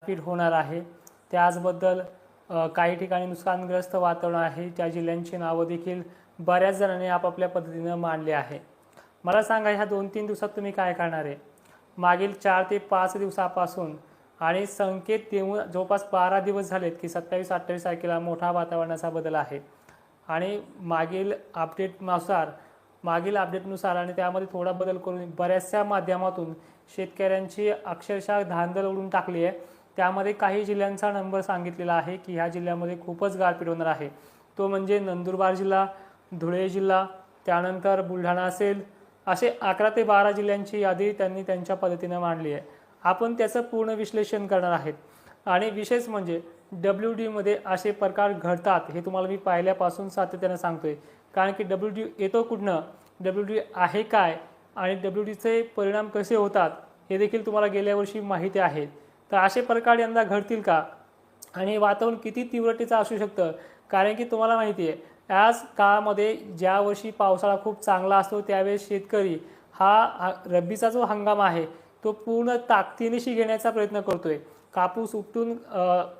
पीठ होणार आहे। त्याचबद्दल काही ठिकाणी नुकसानग्रस्त वातावरण आहे, त्या जिल्ह्यांची नावं देखील बऱ्याच जणांनी आपापल्या पद्धतीनं मांडले आहे। मला सांगा ह्या 2-3 दिवसात तुम्ही काय करणार आहे? मागील 4 ते 5 दिवसापासून आणि संकेत देऊन जवळपास 12 दिवस झालेत की 27-28 तारखेला मोठा वातावरणाचा बदल आहे आणि मागील अपडेटनुसार आणि त्यामध्ये थोडा बदल करून बऱ्याचशा माध्यमातून शेतकऱ्यांची अक्षरशः धांदल उडून टाकली आहे। त्यामध्ये काही जिल्ह्यांचा नंबर सांगितलेला आहे की ह्या जिल्ह्यामध्ये खूपच गारपीट होणार आहे, तो म्हणजे नंदुरबार जिल्हा, धुळे जिल्हा, त्यानंतर बुलढाणा असेल, असे 11 ते 12 जिल्ह्यांची यादी त्यांनी त्यांच्या पद्धतीने मांडली आहे। आपण त्याचं पूर्ण विश्लेषण करणार आहेत आणि विशेष म्हणजे WD मध्ये असे प्रकार घडतात हे तुम्हाला मी पहिल्यापासून सातत्याने सांगतोय, कारण की WD येतो कुठनं, WD आहे काय आणि WDचे परिणाम कसे होतात हे देखील तुम्हाला गेल्या वर्षी माहिती आहे। तर असे प्रकार यंदा घडतील का आणि वातावरण किती तीव्रतेचं असू शकतं, कारण की तुम्हाला माहिती आहे आज काळामध्ये ज्या वर्षी पावसाळा खूप चांगला असतो त्यावेळेस शेतकरी हा रब्बीचा जो हंगाम आहे तो पूर्ण ताकदीनिशी घेण्याचा प्रयत्न करतोय। कापूस उपटून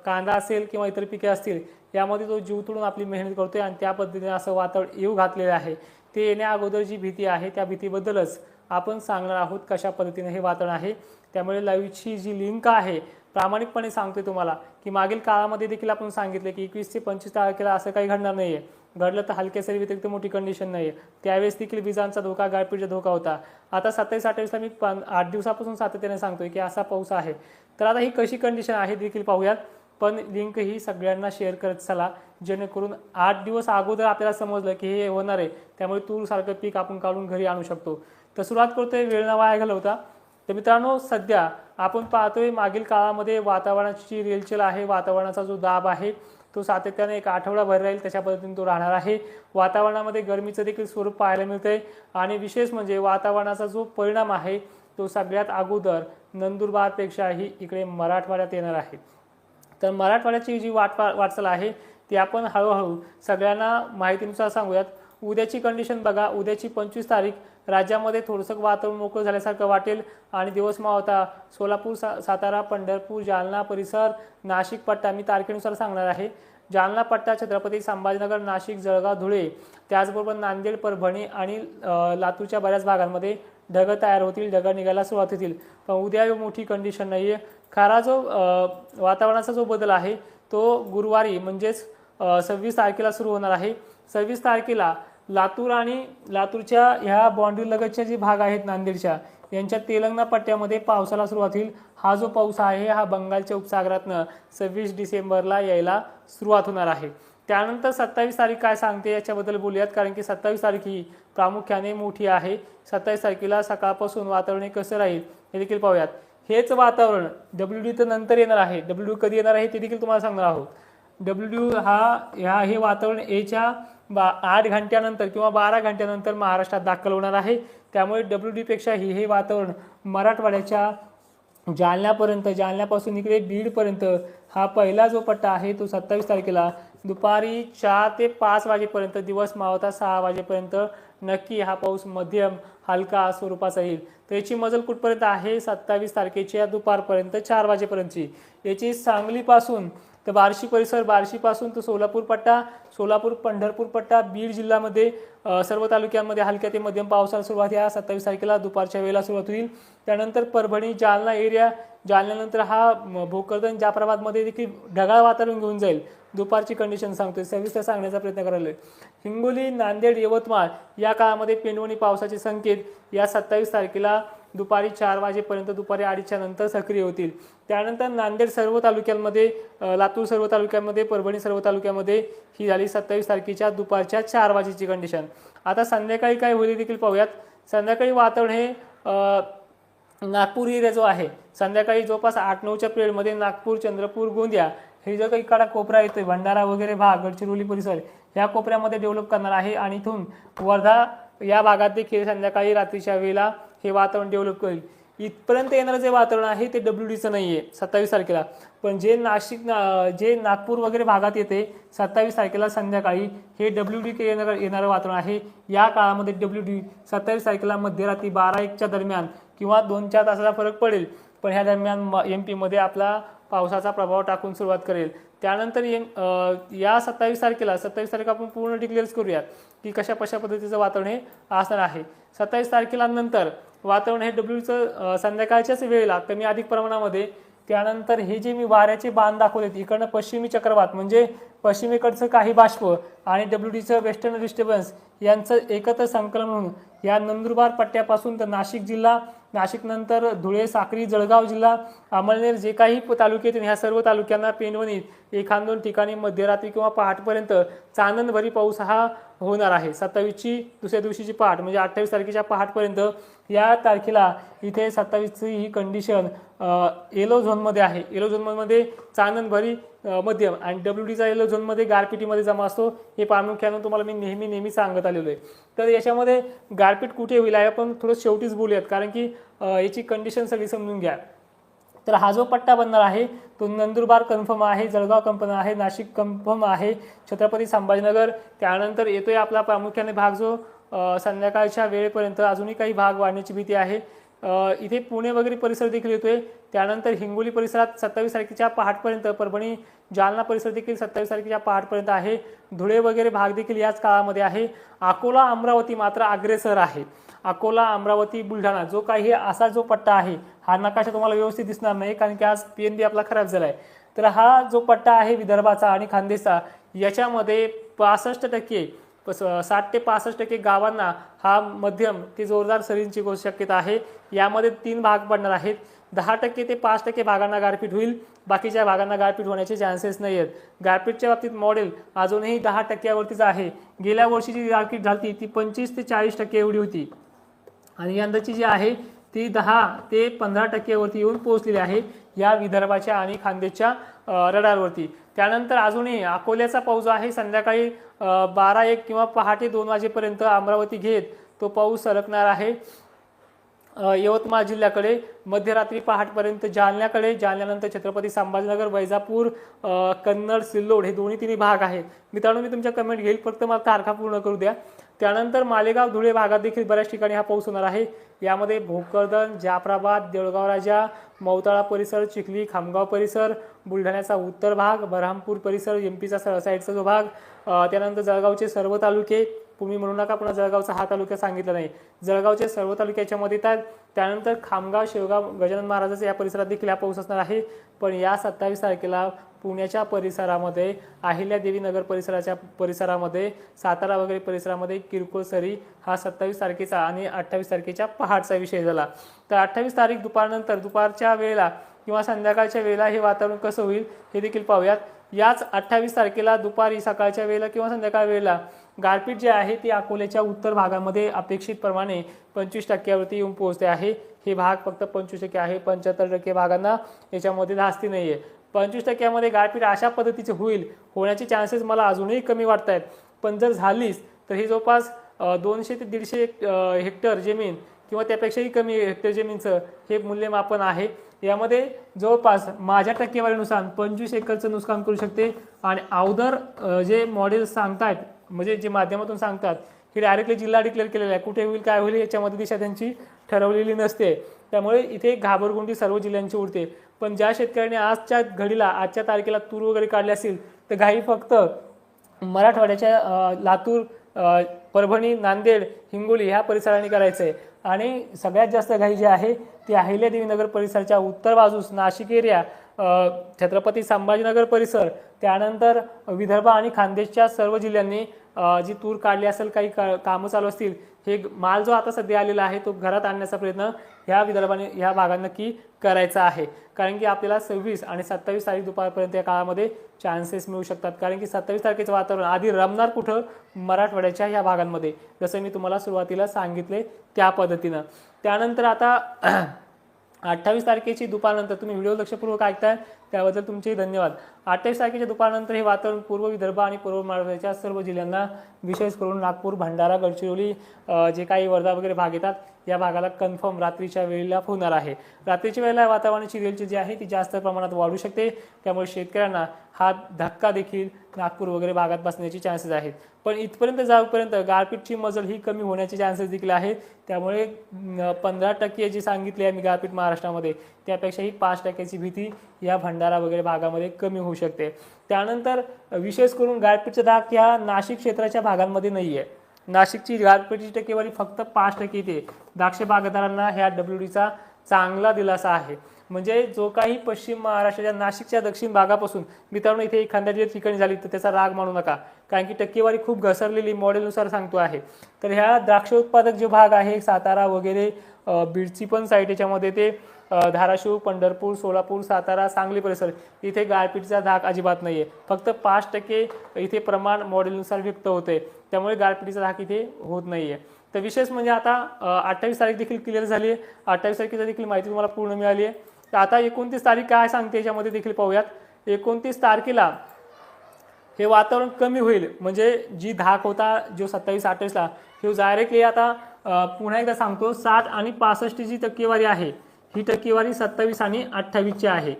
कांदा असेल किंवा इतर पिके असतील यामध्ये तो जीव तोडून आपली मेहनत करतोय आणि त्या पद्धतीने असं वातावरण येऊ घातलेलं आहे। ते येण्या अगोदर जी भीती आहे त्या भीतीबद्दलच आपण सांगणार आहोत कशा पद्धतीने हे वातावरण आहे। त्यामुळे लाईव्हची जी लिंक आहे प्रामाणिकपणे सांगतोय तुम्हाला की मागील काळामध्ये देखील आपण सांगितले की 21 ते 25 तारखेला असं काही घडणार नाही आहे, घडलं तर हलक्या सरी व्यतिरिक्त मोठी कंडिशन नाही आहे। त्यावेळेस देखील विजांचा धोका, गारपीटचा धोका होता। आता 27-28ला मी 8 दिवसापासून सातत्याने सांगतोय की असा पाऊस आहे। तर आता ही कशी कंडिशन आहे देखील पाहूयात, पण लिंक ही सगळ्यांना शेअर करत चला, जेणेकरून 8 दिवस अगोदर आपल्याला समजलं की हे होणार आहे, त्यामुळे तूरसारखं पीक आपण काढून घरी आणू शकतो। तर सुरुवात करतोय वेळ न वाया घालवता। तर मित्रांनो, सध्या आपण पाहतोय मागील काळामध्ये वातावरणाची रेलचेल आहे, वातावरणाचा जो दाब आहे तो सातत्याने एक आठवडाभर राहील तशा पद्धतीने तो राहणार आहे। वातावरणामध्ये गरमीचं देखील स्वरूप पाहायला मिळतंय आणि विशेष म्हणजे वातावरणाचा जो परिणाम आहे तो सगळ्यात अगोदर नंदुरबारपेक्षाही इकडे मराठवाड्यात येणार आहे। तर मराठवाड्याची जी वाटचाल आहे ती आपण हळूहळू सगळ्यांना माहितीनुसार सांगूयात। उद्याची कंडिशन बघा, उद्याची 25 तारीख राज्यामध्ये थोडंसं वातावरण मोकळं झाल्यासारखं वाटेल आणि दिवस मावता सोलापूर, सातारा, पंढरपूर, जालना परिसर, नाशिक पट्टा मी तारखेनुसार सांगणार आहे। जालना पट्टा, छत्रपती संभाजीनगर, नाशिक, जळगाव, धुळे, त्याचबरोबर नांदेड, परभणी आणि लातूरच्या बऱ्याच भागांमध्ये ढग तयार होतील, ढग निघायला सुरुवात होतील। पण उद्या मोठी कंडिशन नाही आहे। खरा जो वातावरणाचा जो बदल आहे तो गुरुवारी म्हणजेच 26 तारखेला सुरू होणार आहे। 26 तारखेला लातूर आणि लातूरच्या ह्या बाँड्री लगतच्या जे भाग आहेत नांदेडच्या यांच्या तेलंगणा पट्ट्यामध्ये पावसाला सुरुवात होईल। हा जो पाऊस आहे हा बंगालच्या उपसागरातनं 26 डिसेंबरला यायला सुरुवात होणार आहे। त्यानंतर 27 तारीख काय सांगते याच्याबद्दल बोलूयात, कारण की 27 तारीख ही प्रामुख्याने मोठी आहे। 27 तारखेला सकाळपासून वातावरण कसं राहील हे देखील पाहूयात। हेच वातावरण WD तर नंतर येणार आहे, WD कधी येणार आहे ते देखील तुम्हाला सांगणार आहोत। WD हे वातावरण येच्या 8 घंट्यानंतर किंवा 12 घंट्यानंतर महाराष्ट्रात दाखल होणार आहे। त्यामुळे WD पेक्षा हे वातावरण मराठवाड्याच्या जालन्यापर्यंत, जालन्यापासून इकडे बीडपर्यंत हा पहिला जो पट्टा आहे तो 27 तारखेला दुपारी 4 ते 5 वाजेपर्यंत, दिवस मावता 6 वाजेपर्यंत नक्की हा पाऊस मध्यम हलका स्वरूपाचा येईल। तर याची मजल कुठपर्यंत आहे 27 तारखेच्या दुपारपर्यंत 4 वाजेपर्यंतची। याची सांगलीपासून तर बार्शी परिसर, बार्शीपासून तो सोलापूर पट्टा, सोलापूर पंढरपूर पट्टा, बीड जिल्ह्यामध्ये सर्व तालुक्यांमध्ये हलक्या ते मध्यम पावसाला सुरुवात या 27 तारखेला दुपारच्या वेळेला सुरुवात होईल। त्यानंतर परभणी, जालना एरिया, जालन्यानंतर हा भोकरदन, जाफराबादमध्ये देखील ढगाळ वातावरण घेऊन जाईल। दुपारची कंडिशन सांगतोय, सविस्तर सांगण्याचा प्रयत्न करायला। हिंगोली, नांदेड, यवतमाळ या काळामध्ये पेंडवणी पावसाचे संकेत या 27 तारखेला दुपारी 4 वाजेपर्यंत, दुपारी 2:30च्या नंतर सक्रिय होतील। त्यानंतर नांदेड सर्व तालुक्यांमध्ये, लातूर सर्व तालुक्यांमध्ये, परभणी सर्व तालुक्यामध्ये ही झाली 27 तारखेच्या दुपारच्या 4 वाजेची कंडिशन। आता संध्याकाळी काय होईल देखील पाहूयात। संध्याकाळी वातावरण हे नागपूर एरिया जो आहे संध्याकाळी जवळपास 8-9च्या पिरियडमध्ये नागपूर, चंद्रपूर, गोंदिया हे जो काही काळा कोपरा येतोय, भंडारा वगैरे भाग, गडचिरोली परिसर या कोपऱ्यामध्ये डेव्हलप करणार आहे आणि इथून वर्धा या भागात देखील संध्याकाळी रात्रीच्या वेळेला हे वातावरण डेव्हलप करेल। इथपर्यंत येणारं जे वातावरण आहे ते WDचं नाही आहे 27 तारखेला, पण जे नागपूर वगैरे भागात येते 27 तारखेला संध्याकाळी हे WD येणारं वातावरण आहे। या काळामध्ये WD 27 तारखेला मध्यरात्री 12-1च्या दरम्यान किंवा 2-4 तासाचा फरक पडेल, पण ह्या दरम्यान MP मध्ये आपला पावसाचा प्रभाव टाकून सुरुवात करेल। त्यानंतर या 27 तारखेला आपण पूर्ण डिक्लेअर करूयात की कशा पद्धतीचं वातावरण हे असणार आहे। 27 तारखेला नंतर वातावरण हे डब्ल्यूचं संध्याकाळच्याच वेळेला कमी अधिक प्रमाणामध्ये, त्यानंतर हे जे मी वाऱ्याचे बाण दाखवलेत इकडनं पश्चिमी चक्रवात म्हणजे पश्चिमेकडचं काही बाष्प आणि डब्ल्यूडीचं वेस्टर्न डिस्टर्बन्स यांचं एकत्र संकलन म्हणून या नंदुरबार पट्ट्यापासून तर नाशिक जिल्हा, नाशिक नंतर धुळे, साक्री, जळगाव जिल्हा, अमळनेर जे काही तालुके आहेत ह्या सर्व तालुक्यांना पेनवणीत एखाद दोन ठिकाणी मध्यरात्री किंवा पहाटपर्यंत चांदणभरी पाऊस हा होणार आहे। 27ची दुसऱ्या दिवशीची पहाट म्हणजे 28 तारखेच्या पहाटपर्यंत या तारखेला इथे 27ची ही कंडिशन येलो झोनमध्ये आहे। येलो झोनमध्ये चांदणभरी मध्यम आणि डब्ल्यूडीचा येलो झोनमध्ये गारपिटीमध्ये जमा असतो। हे प्रामुख्याने तुम्हाला मी नेहमी सांगत आलेलो आहे। तर याच्यामध्ये गारपीट कुठे होईल आहे आपण थोडं शेवटीच बोलूयात, कारण की याची कंडिशन सगळी समजून घ्या। तर हा जो पट्टा बनणार आहे तो नंदुरबार कन्फर्म आहे, जळगाव कन्फर्म आहे, नाशिक कन्फर्म आहे, छत्रपती संभाजीनगर, त्यानंतर येतोय आपला प्रामुख्याने भाग जो संध्याकाळच्या वेळेपर्यंत अजूनही काही भाग वाढण्याची भीती आहे। इथे पुणे वगैरे परिसर देखील येतोय, त्यानंतर हिंगोली परिसरात 27 तारखेच्या पहाटपर्यंत, परभणी जालना परिसर देखील 27 तारखेच्या पहाटपर्यंत आहे, धुळे वगैरे भाग देखील याच काळामध्ये आहे। अकोला अमरावती मात्र अग्रेसर आहे। अकोला अमरावती बुलढाणा जो काही असा जो पट्टा आहे, हा नकाशा तुम्हाला व्यवस्थित दिसणार नाही कारण की आज PNB आपला खराब झालाय। तर हा जो पट्टा आहे विदर्भाचा आणि खानदेशचा याच्यामध्ये 65% 60 ते 65% गावांना हा मध्यम ते जोरदार सरींची शक्यता आहे। यामध्ये 3 भाग पडणार आहेत। 10% ते 5% भागांना गारपीट होईल, बाकीच्या भागांना गारपीट होण्याचे चान्सेस नाही आहेत। गारपीटच्या बाबतीत मॉडेल अजूनही 10%वरतीच आहे। गेल्या वर्षी जी गारपीट झाली ती 25 ते 40% एवढी होती आणि यंदाची जी आहे ती 10 ते 15% वरती येऊन पोहोचलेली आहे या विदर्भाच्या आणि खानदेशच्या रडारवरती। त्यानंतर अजूनही अकोल्याचा पाऊस आहे संध्याकाळी 12-1 किंवा पहाटे 2 वाजेपर्यंत अमरावती घेत तो पाऊस सरकणार आहे यवतमाळ जिल्ह्याकडे, मध्यरात्री पहाटपर्यंत जालन्याकडे, जालन्यानंतर छत्रपती संभाजीनगर, वैजापूर, कन्नड, सिल्लोड हे दोन्ही तिन्ही भाग आहेत। मित्रांनो मी तुमच्या कमेंट घेईल, फक्त मला तारखा पूर्ण करू द्या। त्यानंतर मालेगाव, धुळे भागात देखील बऱ्याच ठिकाणी हा पाऊस होणार आहे। यामध्ये भोकरदन, जाफराबाद, देऊळगाव राजा, मौताळा परिसर, चिखली, खामगाव परिसर, बुलढाण्याचा उत्तर भाग, बरहामपूर परिसर, MP चा साईडचा जो भाग, त्यानंतर जळगावचे सर्व तालुके, तुम्ही म्हणू नका पुन्हा जळगावचा हा तालुका सांगितला नाही, जळगावचे सर्व तालुक्याच्या मध्ये येतात। त्यानंतर खामगाव, शेवगाव, गजानन महाराजांच्या या परिसरात देखील हा पाऊस असणार आहे। पण या 27 तारखेला पुण्याच्या परिसरामध्ये, अहिल्यादेवी नगर परिसरामध्ये, सातारा वगैरे परिसरामध्ये किरकोळ सरी हा 27 तारखेचा आणि 28 तारखेच्या पहाटचा विषय झाला। तर 28 तारीख दुपारनंतर, दुपारच्या वेळेला किंवा संध्याकाळच्या वेळेला हे वातावरण कसं होईल हे देखील पाहूयात। याच 28 तारखेला दुपारी, सकाळच्या वेळेला किंवा संध्याकाळ वेळेला गारपीट जे आहे ती अकोल्याच्या उत्तर भागामध्ये अपेक्षितप्रमाणे 25% येऊन पोहोचते आहे। हे भाग फक्त 25% आहे, 75% भागांना याच्यामध्ये धास्ती नाही आहे। 25% गारपीट अशा पद्धतीचे होण्याचे चान्सेस मला अजूनही कमी वाटत आहेत, पण जर झालीच तर ही जवळपास 200 ते 150 हेक्टर जमीन किंवा त्यापेक्षाही कमी हेक्टर जमीनचं हे मूल्यमापन आहे। यामध्ये जवळपास माझ्या टक्केवारीनुसार 25 एकरचं नुकसान करू शकते आणि अवदर जे मॉडेल सांगतात म्हणजे जे माध्यमातून सांगतात हे डायरेक्टली जिल्हा डिक्लेअर केलेला आहे, कुठे होईल काय होईल याच्यामध्ये दिशा त्यांची ठरवलेली नसते। त्यामुळे इथे घाबरगुंडी सर्व जिल्ह्यांची उडते। पण ज्या शेतकऱ्यांनी आजच्या तारखेला तूर वगैरे काढले असेल तर घाई फक्त मराठवाड्याच्या लातूर, परभणी, नांदेड, हिंगोली ह्या परिसराने करायचं आहे आणि सगळ्यात जास्त घाई जी आहे ती अहिल्यादेवी नगर परिसराच्या उत्तर बाजूस, नाशिक एरिया, छत्रपती संभाजीनगर परिसर, त्यानंतर विदर्भ आणि खानदेशच्या सर्व जिल्ह्यांनी जी तूर काढली असेल, काही कामं चालू असतील, हे माल जो आता सध्या आलेला आहे तो घरात आणण्याचा प्रयत्न ह्या विदर्भाने ह्या भागांना नक्की करायचा आहे। कारण की आपल्याला 26 आणि 27 तारीख दुपारपर्यंत या काळामध्ये चान्सेस मिळू शकतात। कारण की 27 तारखेचं वातावरण आधी रमणार कुठं, मराठवाड्याच्या ह्या भागांमध्ये, जसं मी तुम्हाला सुरुवातीला सांगितले त्या पद्धतीनं। त्यानंतर आता 28 तारखेची दुपारनंतर, तुम्ही व्हिडिओ लक्षपूर्वक ऐकताय त्याबद्दल तुमचे धन्यवाद। 28 तारखेच्या दुपारनंतर हे वातावरण पूर्व विदर्भ आणि पूर्व मराठवाड्याच्या सर्व जिल्ह्यांना, विशेष करून नागपूर, भंडारा, गडचिरोली, जे काही वर्धा वगैरे भाग येतात या भागाला कन्फर्म रात्रीच्या वेळेला होणार आहे। रात्रीच्या वेळेला वातावरणाची रेंज जी आहे ती जास्त प्रमाणात वाढू शकते, त्यामुळे शेतकऱ्यांना हा धक्का देखील नागपूर वगैरे भागात बसण्याचे चान्सेस आहेत। पण इथपर्यंत जाऊपर्यंत गारपीटची मजल ही कमी होण्याचे चान्सेस देखील आहेत। त्यामुळे 15% जी सांगितली आहे मी गारपीट महाराष्ट्रामध्ये त्यापेक्षाही 5%ची भीती या भंडारा वगैरे भागामध्ये कमी होऊ शकते। त्यानंतर विशेष करून गारपीटचा धाक या नाशिक क्षेत्राच्या भागांमध्ये नाही आहे। नाशिकची गारपीटची टक्केवारी फक्त 5% येते। द्राक्ष बागायतदारांना ह्या WDचा चांगला दिलासा आहे। म्हणजे जो काही पश्चिम महाराष्ट्राच्या नाशिकच्या दक्षिण भागापासून मित्रांनो इथे एखाद्या ठिकाणी झाली तर त्याचा राग मानू नका, कारण की टक्केवारी खूप घसरलेली मॉडेलनुसार सांगतो आहे। तर ह्या द्राक्ष उत्पादक जो भाग आहे सातारा वगैरे बीडची पण साईट याच्यामध्ये ते धाराशिव, पंढरपूर, सोलापूर, सातारा, सांगली परिसर इथे गारपीटचा धाक अजिबात नाहीये। फक्त 5% इथे प्रमाण मॉडेलनुसार व्यक्त होते, त्यामुळे गारपीटचा धाक इथे होत नाहीये। तर विशेष म्हणजे आता 28 तारीख देखील क्लिअर झाली आहे। 28 तारखेची देखील माहिती तुम्हाला पूर्ण मिळाली आहे। तर आता 29 तारीख काय सांगते याच्यामध्ये देखील पाहूयात। 29 तारखेला हे वातावरण कमी होईल, म्हणजे जी धाक होता जो 27-28ला हे डायरेक्टली आता पुन्हा एकदा सांगतो 60 आणि 65 जी टक्केवारी आहे ही टक्केवारी 27 आणि 28ची आहे।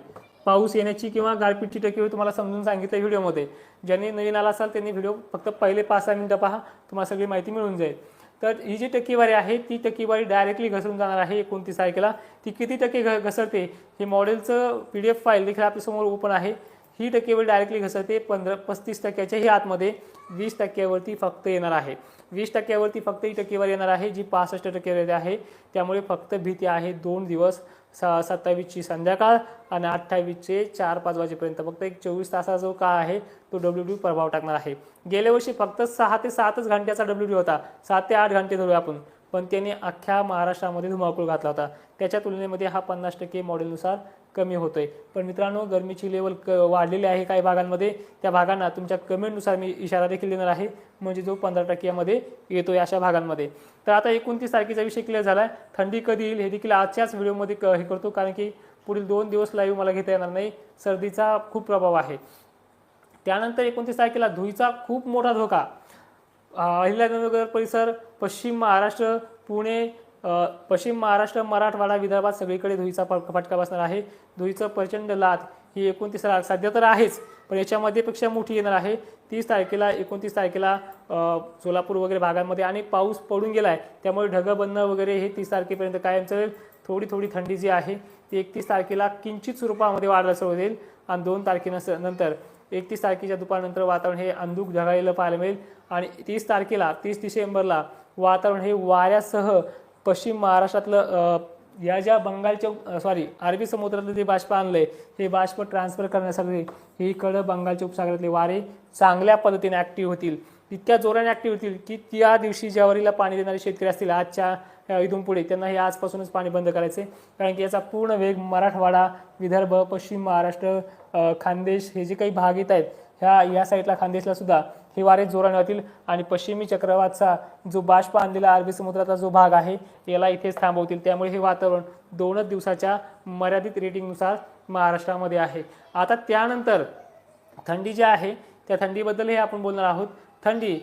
पाऊस येण्याची किंवा गारपीटची टक्केवारी तुम्हाला समजून सांगितलं व्हिडिओमध्ये। ज्यांनी नवीन आला असाल त्यांनी व्हिडिओ फक्त पहिले 5-6 मिनिटं पहा, तुम्हाला सगळी माहिती मिळून जाईल। तर ही जी टक्केवारी आहे ती टक्केवारी डायरेक्टली घसरून जाणार आहे 29 तारखेला। ती किती टक्के घसरते हे मॉडेलचं PDF फाईल देखील आपल्यासमोर ओपन आहे। ही टक्केवारी डायरेक्टली घसरते 35% ही आतमध्ये 20% फक्त येणार आहे। 20% फक्त ही टक्केवारी येणार आहे जी 65% आहे। त्यामुळे फक्त भीती आहे 2 दिवस 27ची संध्याकाळ आणि 28चे 4-5 वाजेपर्यंत फक्त एक 24 तासाचा जो काळ आहे तो WD प्रभाव टाकणार आहे। गेल्या वर्षी फक्त 6 ते 7च घंट्याचा WD होता, 7 ते 8 घंटे धरूया आपण, पण त्यांनी अख्ख्या महाराष्ट्रामध्ये धुमाकूळ घातला होता। त्याच्या तुलनेमध्ये हा 50% मॉडेलनुसार कमी होतोय। पण मित्रांनो गरमीची लेवल वाढलेली आहे काही भागांमध्ये, त्या भागांना तुमच्या कमेंटनुसार मी इशारा देखील देणार आहे, म्हणजे जो 15% मध्ये येतोय अशा भागांमध्ये। तर आता 29 तारखेचा विषय क्लिअर झाला। थंडी कधी येईल हे देखील आजच्याच व्हिडिओमध्ये हे करतो, कारण की पुढील 2 दिवस लाईव्ह मला घेता येणार नाही, सर्दीचा खूप प्रभाव आहे। त्यानंतर 29 तारखेला धुळीचा खूप मोठा धोका अहिल्यानगर परिसर, पश्चिम महाराष्ट्र, पुणे, पश्चिम महाराष्ट्र, मराठवाडा, विदर्भात सगळीकडे धुळीचा फटका बसणार आहे। धुळीचं प्रचंड लाट ही 29 सध्या तर आहेच, पण याच्यामध्ये पेक्षा मोठी येणार आहे। 30 तारखेला 29 तारखेला सोलापूर वगैरे भागांमध्ये आणि पाऊस पडून गेलाय, त्यामुळे ढग बनणं वगैरे हे 30 तारखेपर्यंत कायम चालेल। थोडी थंडी जी आहे ती 31 तारखेला किंचित स्वरूपामध्ये वाढायला सुरू होईल आणि 2 तारखेनंतर 31 तारखेच्या दुपारनंतर वातावरण हे अंधुक ढगाळलेलं पाहायला मिळेल आणि 30 डिसेंबरला वातावरण हे वाऱ्यासह पश्चिम महाराष्ट्रातलं या ज्या अरबी समुद्रातलं जे बाष्प आणलंय हे बाष्प ट्रान्सफर करण्यासाठी हे इकडं बंगालच्या उपसागरातले वारे चांगल्या पद्धतीने ऍक्टिव्ह होतील, इतक्या जोराने ऍक्टिव्ह होतील की त्या दिवशी ज्वारीला पाणी देणारे शेतकरी असतील आजच्या इथून पुढे त्यांना हे आजपासूनच पाणी बंद करायचे, कारण की याचा पूर्ण वेग मराठवाडा, विदर्भ, पश्चिम महाराष्ट्र, खानदेश हे जे काही भाग येत आहेत या साईडला खानदेशला सुद्धा हे वारे जोराने होतील आणि पश्चिमी चक्रवातचा जो बाष्प आणलेला अरबी समुद्राचा जो भाग आहे याला इथेच थांबवतील। त्यामुळे हे वातावरण 2 दिवसाच्या मर्यादित रेटिंगनुसार महाराष्ट्रामध्ये आहे। आता त्यानंतर थंडी जी आहे त्या थंडीबद्दल हे आपण बोलणार आहोत। थंडी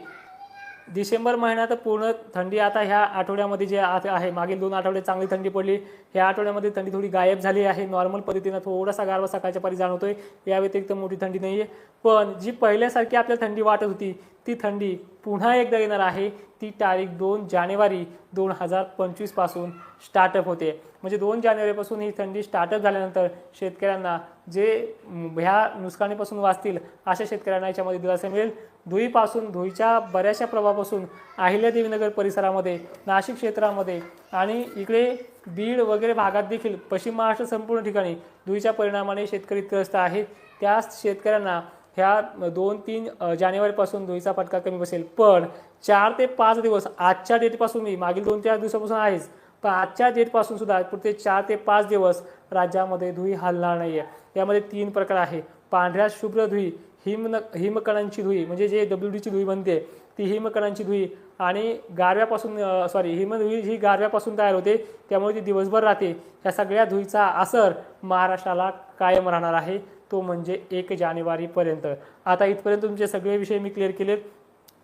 डिसेंबर महिन्यात पूर्ण थंडी आता ह्या आठवड्यामध्ये जे आहे, मागील 2 आठवडे चांगली थंडी पडली, ह्या आठवड्यामध्ये थंडी थोडी गायब झाली आहे। नॉर्मल पद्धतीने थोडासा गारवा सकाळच्या पारी जाणवतोय, या व्यतिरिक्त मोठी थंडी नाहीये। पण जी पहिल्यासारखी आपल्याला थंडी वाटत होती ती थंडी पुन्हा एकदा येणार आहे। ती तारीख 2 जानेवारी 2025 पासून स्टार्टअप होते, म्हणजे 2 जानेवारीपासून ही थंडी स्टार्टअप झाल्यानंतर शेतकऱ्यांना जे ह्या नुकसानीपासून वाचतील अशा शेतकऱ्यांना याच्यामध्ये दिलासा मिळेल। धुळीच्या बऱ्याचशा प्रभावापासून अहिल्यादेवीनगर परिसरामध्ये, नाशिक क्षेत्रामध्ये आणि इकडे बीड वगैरे भागात देखील पश्चिम महाराष्ट्र संपूर्ण ठिकाणी धुळीच्या परिणामाने शेतकरी त्रस्त आहेत। त्या शेतकऱ्यांना ह्या 2-3 जानेवारीपासून धुळीचा फटका कमी बसेल, पण 4 ते 5 दिवस आजच्या डेटपासून, मी मागील 2-4 दिवसापासून आहेच, पण आजच्या डेटपासून सुद्धा पुढचे 4 ते 5 दिवस राज्यामध्ये धुळी हलणार नाही आहे। यामध्ये 3 प्रकार आहे, पांढऱ्या शुभ्र धुळी, हिमकणांची धुळी म्हणजे जे WDची धुळी बनते ती हिमकणांची धुळी, आणि गारव्यापासून हिमधुळी ही गारव्यापासून तयार होते त्यामुळे ती दिवसभर राहते। या सगळ्या धुळीचा असर महाराष्ट्राला कायम राहणार आहे, तो म्हणजे 1 जानेवारीपर्यंत। आता इथपर्यंत तुमचे सगळे विषय मी क्लिअर केलेत।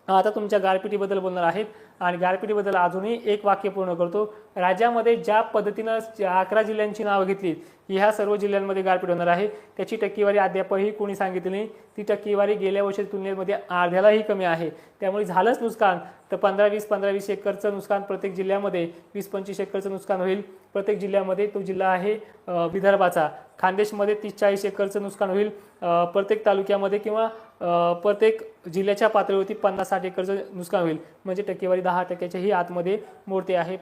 आता तुमच्या गारपिटीबद्दल बोलणार आहेत आणि गारपिटीबद्दल अजूनही एक वाक्य पूर्ण करतो, राज्यामध्ये ज्या पद्धतीनं 11 जिल्ह्यांची नावं घेतली, ह्या सर्व जिल्ह्यांमध्ये गारपीट होणार आहे. त्याची टक्केवारी अद्यापही कोणी सांगितली नाही. ती टक्केवारी गेल्या वर्षी तुलनेमध्ये अर्ध्यालाही कमी आहे. त्यामुळे झालंच नुकसान तर 15-20 एकरचं नुकसान प्रत्येक जिल्ह्यामध्ये, 20-25 एकरचं नुकसान होईल प्रत्येक जिल्ह्यामध्ये. तो जिल्हा आहे विदर्भाचा. खानदेशमध्ये 30-40 एकरचं नुकसान होईल प्रत्येक तालुक्यामध्ये, किंवा प्रत्येक जिल्ह्याच्या पातळीवरती 50-60 एकरचं नुकसान होईल. म्हणजे टक्केवारी 10%च्याही आतमध्ये मोडते आहे.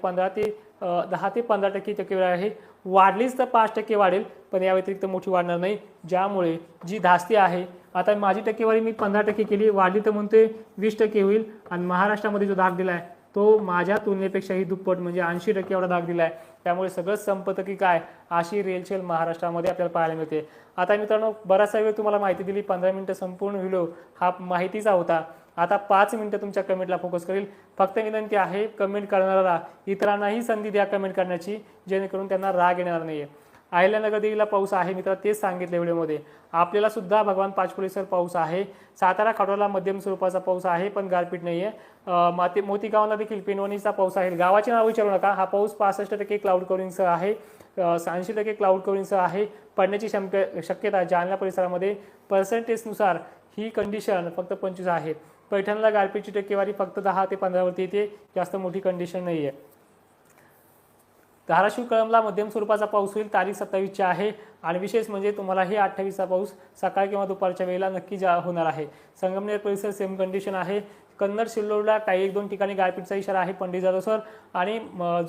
10 ते 15% टक्केवारी आहे. वाढलीच तर 5% वाढेल, पण या व्यतिरिक्त मोठी वाढणार नाही. ज्यामुळे जी धास्ती आहे, आता माझी टक्केवारी मी 15% केली, वाढली तर म्हणते 20% होईल. आणि महाराष्ट्रामध्ये जो दाग दिला आहे तो माझ्या तुलनेपेक्षाही दुप्पट म्हणजे 80% एवढा दाग दिला आहे. त्यामुळे सगळंच संपतं की काय, अशी रेलचेल महाराष्ट्रामध्ये आपल्याला पाहायला मिळते. आता मित्रांनो, बराचसा वेळ तुम्हाला माहिती दिली, 15 मिनिटं संपूर्ण व्हिडिओ हा माहितीचा होता. आता 5 मिनिटं तुमच्या कमेंटला फोकस करेल. फक्त विनंती आहे, कमेंट करणारा इतरांनाही संधी द्या कमेंट करण्याची, जेणेकरून त्यांना राग येणार नाही. अहिल्यानगर देवीला पाऊस आहे मित्र, तेच सांगितले व्हिडिओमध्ये. आपल्याला सुद्धा भगवान पाचपुडेश्वर पाऊस आहे. सातारा खडोला मध्यम स्वरूपाचा पाऊस आहे, पण गारपीट नाही आहे. मोतीगावला देखील पेनवणीचा पाऊस आहे. गावाचे नाव विचारू नका. हा पाऊस 65% क्लाउड कव्हरिंगसह आहे, 80% क्लाउड कव्हरिंगसह आहे. पडण्याची शक्यता जालना परिसरामध्ये पर्सेंटेजनुसार ही कंडिशन फक्त 25 आहे. पैठणला गारपीटची टक्केवारी फक्त 10 ते 15 वरती येते, जास्त मोठी कंडिशन नाही आहे. धाराशिव कळंबला मध्यम स्वरूपाचा पाऊस होईल, तारीख 27 आहे. आणि विशेष म्हणजे तुम्हाला हे 28चा पाऊस सकाळ किंवा दुपारच्या वेळेला नक्की होणार आहे. संगमनेर परिसर सेम कंडिशन आहे. कन्नड सिल्लोडला काही 1-2 ठिकाणी गारपीटचा इशारा आहे पंडित जाधवसर. आणि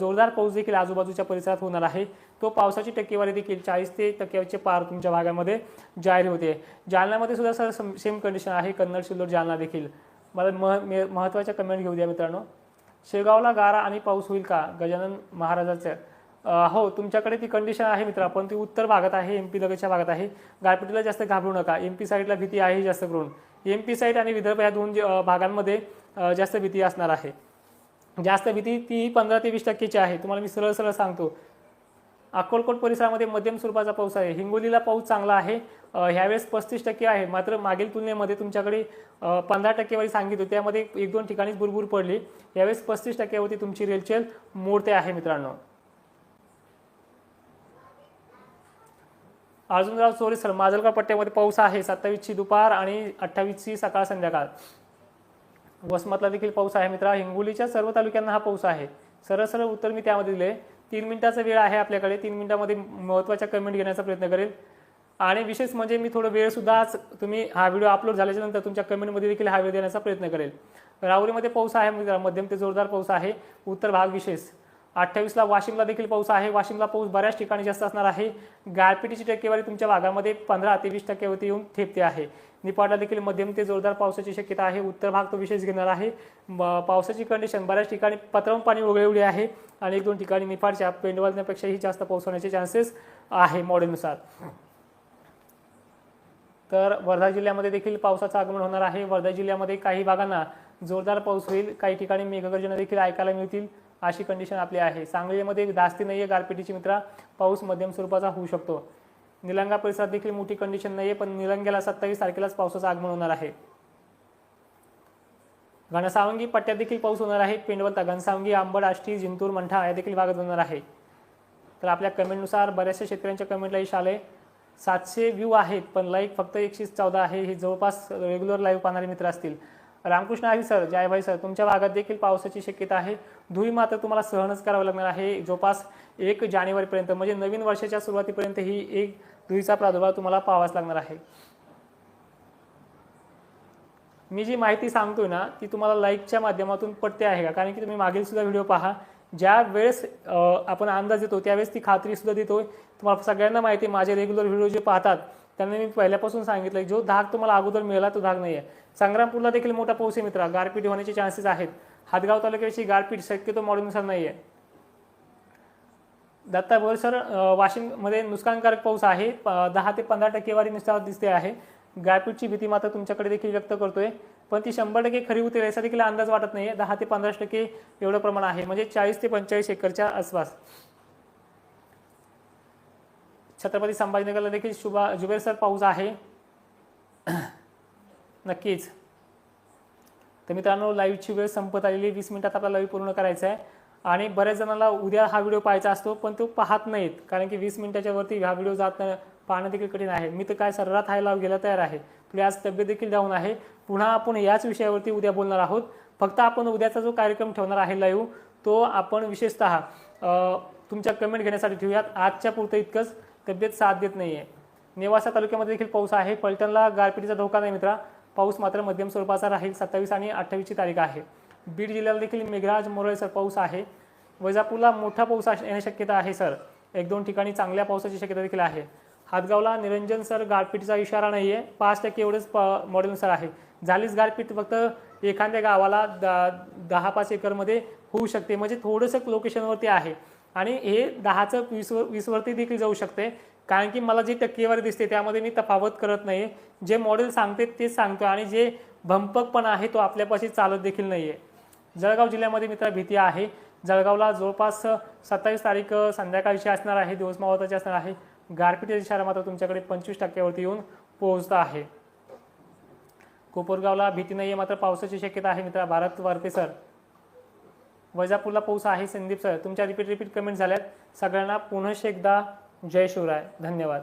जोरदार पाऊस देखील आजूबाजूच्या परिसरात होणार आहे. तो पावसाची टक्केवारी देखील 40% पार तुमच्या भागामध्ये जाहीर होते. जालन्यामध्ये सुद्धा सेम कंडिशन आहे, कन्नड सिल्लोड जालना देखील. मला महत्त्वाच्या कमेंट घेऊ द्या मित्रांनो. शेगावला गारा आणि पाऊस होईल का, गजानन महाराजांचं? हो, तुमच्याकडे ती कंडिशन आहे मित्रा, पण ती उत्तर भागात आहे, MP लगतच्या भागात आहे. गारपिटीला जास्त घाबरू नका. MP साईडला भीती आहे जास्त करून. MP साईड आणि विदर्भ या 2 भागांमध्ये जास्त भीती असणार आहे. जास्त भीती ती 15 ते 20%ची आहे. तुम्हाला मी सरळ सरळ सांगतो. अक्कलकोट परिसरामध्ये मध्यम स्वरूपाचा पाऊस आहे. हिंगोलीला पाऊस चांगला आहे, ह्यावेळेस 35% आहे. मात्र मागील तुलनेमध्ये तुमच्याकडे 15% सांगितलं, त्यामध्ये 1-2 ठिकाणीच बुरबुर पडली. यावेळेस 35% तुमची रेलचेल मोडते आहे मित्रांनो. अर्जुनराव चोरे सर, माजलगाव पट्ट्यामध्ये पाऊस आहे. 27ची दुपार आणि 28ची सकाळ संध्याकाळ. वसमतला देखील पाऊस आहे मित्रा. हिंगोलीच्या सर्व तालुक्यांना हा पाऊस आहे. सरळ सरळ उत्तर मी त्यामध्ये दिले. 3 मिनिटाचा वेळ आहे आपल्याकडे. 3 मिनिटामध्ये महत्त्वाच्या कमेंट घेण्याचा प्रयत्न करेल. आणि विशेष म्हणजे मी थोडं वेळसुद्धा तुम्ही हा व्हिडिओ अपलोड झाल्याच्या नंतर तुमच्या कमेंटमध्ये देखील हा वेळ देण्याचा प्रयत्न करेल. राहुरीमध्ये पाऊस आहे मित्रा, मध्यम ते जोरदार पाऊस आहे. उत्तर भाग विशेष. 28ला वाशिमला देखील पाऊस आहे. वाशिमला पाऊस बऱ्याच ठिकाणी जास्त असणार आहे. गारपिटीची टक्केवारी तुमच्या भागामध्ये 15 ते 20% येऊन ठेपते आहे. निपाडला देखील मध्यम ते जोरदार पावसाची शक्यता आहे. उत्तर भाग तो विशेष घेणार आहे. पावसाची कंडिशन बऱ्याच ठिकाणी पत्रावून पाणी उघडले आहे आणि 1-2 ठिकाणी निपाडच्या पेंडवालण्यापेक्षाही जास्त पाऊस होण्याचे चान्सेस आहे मॉडेलनुसार. तर वर्धा जिल्ह्यामध्ये देखील पावसाचं आगमन होणार आहे. वर्धा जिल्ह्यामध्ये काही भागांना जोरदार पाऊस होईल. काही ठिकाणी मेघगर्जना देखील ऐकायला मिळतील, अशी कंडिशन आपली आहे. सांगलीमध्ये जास्ती नाही आहे गारपिटीची मित्रा, पाऊस मध्यम स्वरूपाचा होऊ शकतो. निलंगा परिसरात देखील मोठी कंडिशन नाही आहे, पण निलंग्याला 27 तारखेलाच पावसाचं आगमन होणार आहे. घनसावंगी पट्ट्यात देखील पाऊस होणार आहे. पेंडवलता, घनसावंगी, अंबड, आष्टी, जिंतूर, मंठा या देखील भागात होणार आहे. तर आपल्या कमेंटनुसार बऱ्याचशा शेतकऱ्यांच्या कमेंटला यश आले. 700 व्ह्यू आहेत, पण लाईक फक्त 114 आहे. हे जवळपास रेग्युलर लाईव्ह पाहणारे मित्र असतील. रामकृष्ण आहे सर, जयभाई सर, तुमच्या भागात देखील पावसाची शक्यता आहे. धुळी मात्र तुम्हाला सहनच करावं लागणार आहे. जवळपास 1 जानेवारीपर्यंत म्हणजे नवीन वर्षाच्या सुरुवातीपर्यंत ही एक धुळीचा प्रादुर्भाव तुम्हाला पाहावाच लागणार आहे. मी जी माहिती सांगतोय ना ती तुम्हाला लाईकच्या माध्यमातून पटते आहे का? कारण की तुम्ही मागील सुद्धा व्हिडिओ पहा. ज्या वेळेस आपण अंदाज देतो त्यावेळेस ती खात्री सुद्धा देतोय. तुम्हाला सगळ्यांना माहिती आहे, माझे रेग्युलर व्हिडिओ जे पाहतात त्यांना मी पहिल्यापासून सांगितलं, जो धाक तुम्हाला अगोदर मिळाला तो धाक नाही आहे. संग्रामपूरला देखील मोठा पाऊस आहे मित्रा, गारपीट होण्याचे चान्सेस आहेत. हातगाव तालुक्याची गारपीट शक्यतो मॉडेलनुसार नाही आहे. दत्ता भोर सर, वाशिममध्ये नुकसानकारक पाऊस आहे. 10 ते 15% वारी नुसार दिसते आहे. गारपीटची भीती मात्र तुमच्याकडे देखील व्यक्त करतोय, पण ती 100% खरी होतील याचा देखील अंदाज वाटत नाही आहे. 10 ते 15% एवढं प्रमाण आहे, म्हणजे 40 ते 45 एकरच्या आसपास. छत्रपती संभाजीनगरला देखील जुबेर सर पाऊस आहे नक्कीच. तर मित्रांनो, लाईव्हची वेळ संपत आलेली, 20 मिनिटात आपला लाईव्ह पूर्ण करायचा आहे. आणि बऱ्याच जणांना उद्या हा व्हिडिओ पाहायचा असतो पण तो पाहत नाहीत, कारण की 20 मिनिटाच्या वरती हा व्हिडिओ जात पाहणं देखील कठीण आहे. मी तर काय सर्रात हाय लाव गेला तयार आहे. आपली आज तब्येत देखील डाऊन आहे. पुन्हा आपण याच विषयावरती उद्या बोलणार आहोत. फक्त आपण उद्याचा जो कार्यक्रम ठेवणार आहे लाईव्ह, तो आपण विशेषतः तुमच्या कमेंट घेण्यासाठी ठेवूयात. आजच्या पुरतं इतकंच. तब्येत साथ देत नाही आहे. नेवासा तालुक्यामध्ये देखील पाऊस आहे. फलटणला गारपिटीचा धोका नाही मित्रा. पाऊस मात्र मध्यम स्वरूपाचा राहील. 27 आणि 28 तारीख आहे. बीड जिल्ह्याला देखील मेघराज मोरळे सर पाऊस आहे. वैजापूरला मोठा पाऊस येण्याची शक्यता आहे सर. 1-2 ठिकाणी चांगल्या पावसाची शक्यता देखील आहे. हातगावला निरंजन सर गारपीटचा इशारा नाही आहे. 5% एवढंच मॉडेलनुसार आहे. झालीच गारपीट फक्त एखाद्या गावाला 10-5 एकरमध्ये होऊ शकते, म्हणजे थोडंसं लोकेशनवरती आहे. आणि हे 10चं 20 वरती देखील जाऊ शकते, कारण की मला जी टक्केवारी दिसते त्यामध्ये मी तफावत करत नाही. जे मॉडेल सांगते तेच सांगतो आणि जे भंपकपण आहे तो आपल्यापाशी चालत देखील नाही आहे. जळगाव जिल्ह्यामध्ये मित्र भीती आहे. जळगावला जवळपास 27 तारीख संध्याकाळची असणार आहे, दिवस मावळताची असणार आहे. गारपीटीचा इशारा मात्र तुमच्याकडे 25% वरती येऊन पोहोचत आहे. कोपरगावला भीती नाही आहे, मात्र पावसाची शक्यता आहे मित्रा. भारत वारते सर. वैजापूरला पाऊस आहे. संदीप सर. तुमच्या रिपीट कमेंट झाल्यात. सगळ्यांना पुनश्च एकदा जय शिवराय. धन्यवाद.